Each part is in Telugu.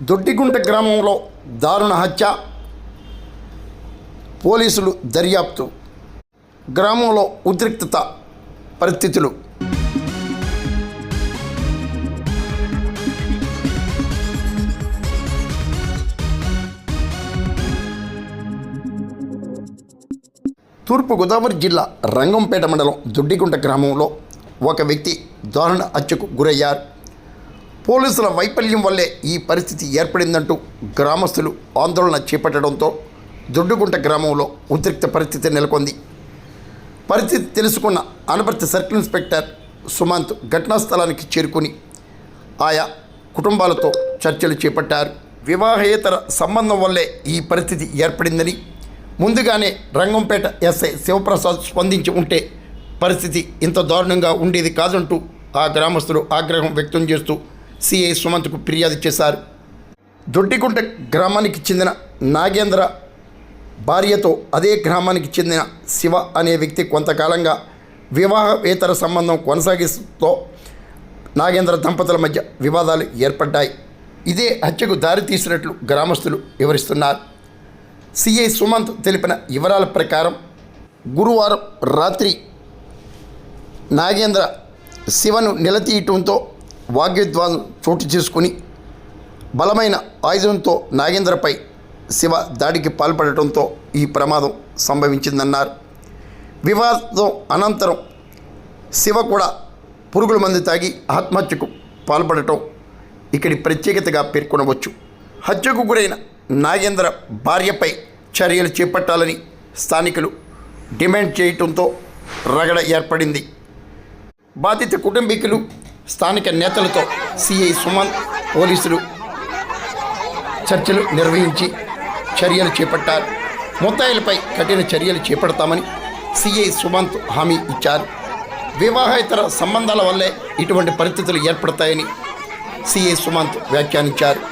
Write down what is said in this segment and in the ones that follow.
దొడ్డిగుంట గ్రామంలో దారుణ హత్య, పోలీసులు దర్యాప్తు. గ్రామంలో ఉద్రిక్తత పరిస్థితులు. తూర్పుగోదావరి జిల్లా రంగంపేట మండలం దొడ్డిగుంట గ్రామంలో ఒక వ్యక్తి దారుణ హత్యకు గురయ్యారు. పోలీసుల వైఫల్యం వల్లే ఈ పరిస్థితి ఏర్పడిందంటూ గ్రామస్తులు ఆందోళన చేపట్టడంతో దొడ్డిగుంట గ్రామంలో ఉద్రిక్త పరిస్థితి నెలకొంది. పరిస్థితి తెలుసుకున్న అనపర్తి సర్కిల్ ఇన్స్పెక్టర్ సుమంత్ ఘటనా స్థలానికి చేరుకుని ఆయా కుటుంబాలతో చర్చలు చేపట్టారు. వివాహేతర సంబంధం వల్లే ఈ పరిస్థితి ఏర్పడిందని, ముందుగానే రంగంపేట ఎస్ఐ శివప్రసాద్ స్పందించి ఉంటే పరిస్థితి ఇంత దారుణంగా ఉండేది కాదంటూ ఆ గ్రామస్తులు ఆగ్రహం వ్యక్తం చేస్తూ సిఐ సుమంత్కు ఫిర్యాదు చేశారు. దొడ్డిగుంట గ్రామానికి చెందిన నాగేంద్ర భార్యతో అదే గ్రామానికి చెందిన శివ అనే వ్యక్తి కొంతకాలంగా వివాహేతర సంబంధం కొనసాగిస్తూ నాగేంద్ర దంపతుల మధ్య వివాదాలు ఏర్పడ్డాయి. ఇదే హత్యకు దారితీసినట్లు గ్రామస్తులు వివరిస్తున్నారు. సిఐ సుమంత్ తెలిపిన వివరాల ప్రకారం గురువారం రాత్రి నాగేంద్ర శివను నిలదీయటంతో వాగ్వివాదం చోటు చేసుకుని బలమైన ఆయుధంతో నాగేంద్రపై శివ దాడికి పాల్పడటంతో ఈ ప్రమాదం సంభవించిందన్నారు. వివాదం అనంతరం శివ కూడా పురుగుల మందు తాగి ఆత్మహత్యకు పాల్పడటం ఇక్కడి ప్రత్యేకతగా పేర్కొనవచ్చు. హత్యకు గురైన నాగేంద్ర భార్యపై చర్యలు చేపట్టాలని స్థానికులు డిమాండ్ చేయటంతో రగడ ఏర్పడింది. బాధిత కుటుంబీకులు స్థానిక నేతలతో సిఐ సుమంత్ పోలీసులు చర్చలు నిర్వహించి చర్యలు చేపట్టారు. ముద్దాయిలపై కఠిన చర్యలు చేపడతామని సిఐ సుమంత్ హామీ ఇచ్చారు. వివాహేతర సంబంధాల వల్లే ఇటువంటి పరిస్థితులు ఏర్పడతాయని సిఐ సుమంత్ వ్యాఖ్యానించారు.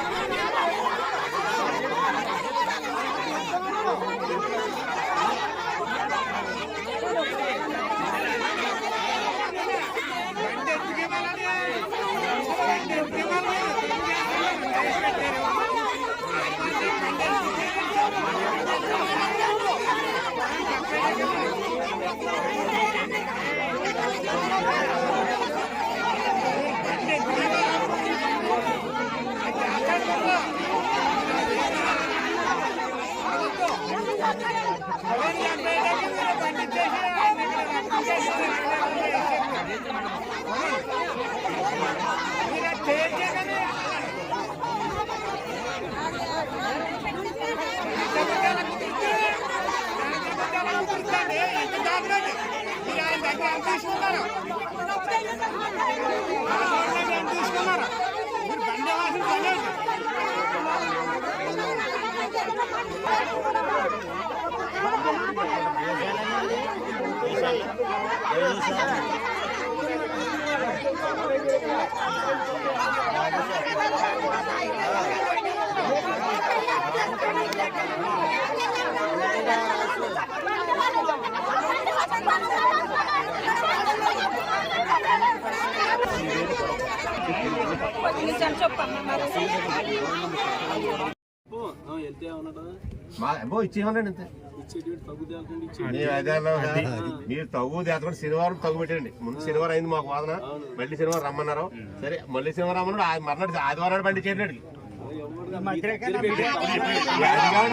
మీరు తగ్గు కూడా శనివారం తగ్గు పెట్టండి. ముందు శనివారం అయింది మాకు వాదన, మళ్ళీ శనివారం రమ్మన్నారు. సరే మళ్ళీ శనివారం రమ్మన్నాడు, మర్నాడు ఆదివారం బండి చేయలేడు.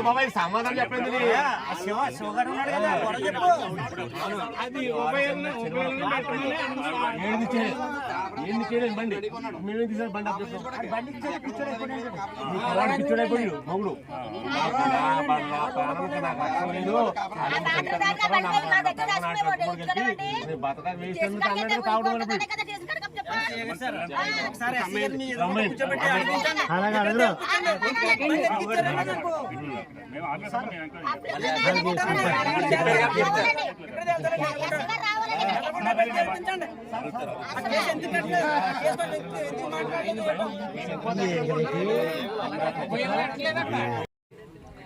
బాబాయ్ సమాధానం చెప్పండి. ఏంది చేయలేదు బండి, మేమేం తీసాను బండి పిచ్చుడైపోయి మగుడు బతక వేసి కావడం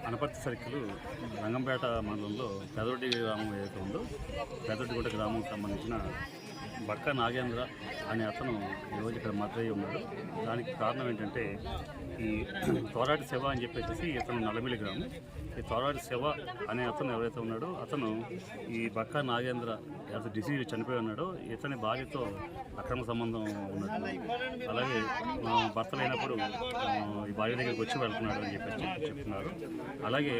అనపర్తి సర్కిల్ రంగంపేట మండలంలో పెదొడ్డి గ్రామం ఏదైతే ఉందో పెదొడ్డిగుంట గ్రామంకి సంబంధించిన బక్క నాగేంద్ర అనే అతను ఈరోజు ఇక్కడ మద్దతు ఉన్నాడు. దానికి కారణం ఏంటంటే ఈ తోరాటి శివ అని చెప్పేసి ఇతను నల్లమిల్లి గ్రామం. ఈ తోరాటి శివ అనే అతను ఎవరైతే ఉన్నాడో అతను ఈ బక్క నాగేంద్ర అతను డిసీజ్ చనిపోయి ఉన్నాడో ఇతని భార్యతో అక్రమ సంబంధం ఉన్నట్టు, అలాగే భర్త లేనప్పుడు ఈ భార్య దగ్గరికి వచ్చి వెళ్తున్నాడు అని చెప్పేసి చెప్తున్నారు. అలాగే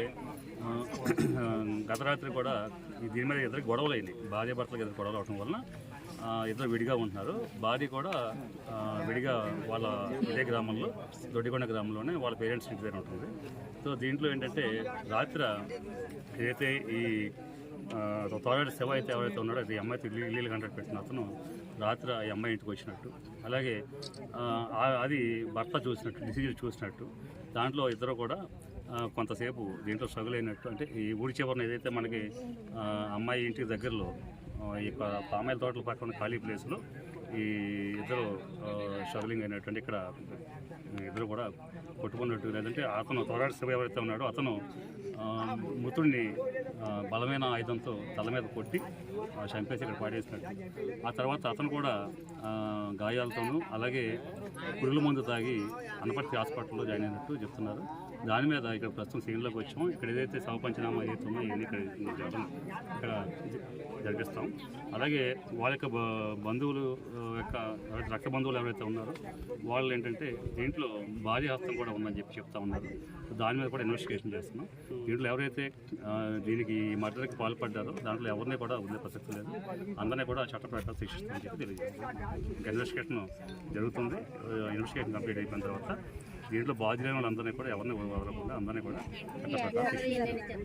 గత రాత్రి కూడా దీని మీద ఇద్దరికి గొడవలు అయింది. భార్య భర్తలకు ఇద్దరు గొడవలు అవడం వలన ఇద్దరు విడిగా ఉంటున్నారు. భార్య కూడా విడిగా వాళ్ళ ఇదే గ్రామంలో దొడ్డికొండ గ్రామంలోనే వాళ్ళ పేరెంట్స్ ఇంటి దగ్గర ఉంటుంది. సో దీంట్లో ఏంటంటే రాత్రి ఏదైతే ఈ తోరాటి శివ అయితే ఎవరైతే ఉన్నాడో అది అమ్మాయితో ఇల్లు కాంట్రాక్ట్ పెట్టిన అతను రాత్రి ఈ అమ్మాయి ఇంటికి వచ్చినట్టు, అలాగే అది భర్త చూసినట్టు, డిసీజ్ చూసినట్టు, దాంట్లో ఇద్దరు కూడా కొంతసేపు దీంట్లో స్ట్రగుల్ అయినట్టు. అంటే ఈ ఊరి చివరన ఏదైతే మనకి అమ్మాయి ఇంటికి దగ్గరలో ఈ పామాయిల తోటల పక్కన ఖాళీ ప్లేస్లో ఈ ఇద్దరు స్ట్రగులింగ్ అయినట్టు, అంటే ఇక్కడ ఇద్దరు కూడా కొట్టుకున్నట్టు, లేదంటే అతను తోరాటి శివ ఎవరైతే ఉన్నాడో అతను మృతుడిని బలమైన ఆయుధంతో తల మీద కొట్టి చంపేసి ఇక్కడ పాడేసినట్టు. ఆ తర్వాత అతను కూడా గాయాలతోనూ అలాగే పురుగుల మందు తాగి అనపర్తి హాస్పిటల్లో జాయిన్ అయినట్టు చెప్తున్నారు. దాని మీద ఇక్కడ ప్రస్తుతం సీన్లోకి వచ్చాము. ఇక్కడ ఏదైతే శవ పంచనామా ఏదైతుందో ఇవన్నీ ఇక్కడ జరిపిస్తాం. అలాగే వాళ్ళ యొక్క బంధువులు యొక్క రక్త బంధువులు ఎవరైతే ఉన్నారో వాళ్ళు ఏంటంటే దీంట్లో భారీ హస్తం కూడా ఉందని చెప్తా ఉన్నారు. దాని మీద కూడా ఇన్వెస్టిగేషన్ చేస్తున్నాం. దీంట్లో ఎవరైతే దీనికి మర్డర్కి పాల్పడ్డారో దాంట్లో ఎవరిని కూడా ఉండే ప్రసక్తి లేదు. అందరినీ కూడా చట్ట ప్రకారం శిక్షిస్తామని చెప్పి తెలియజేస్తాం. ఇన్వెస్టిగేషన్ జరుగుతుంది. ఇన్వెస్టిగేషన్ కంప్లీట్ అయిపోయిన తర్వాత దీంట్లో బాధ్యులైన వాళ్ళందరినీ కూడా ఎవరిని వదలకుండా అందరినీ కూడా చట్ట ప్రకారం శిక్షిస్తాం.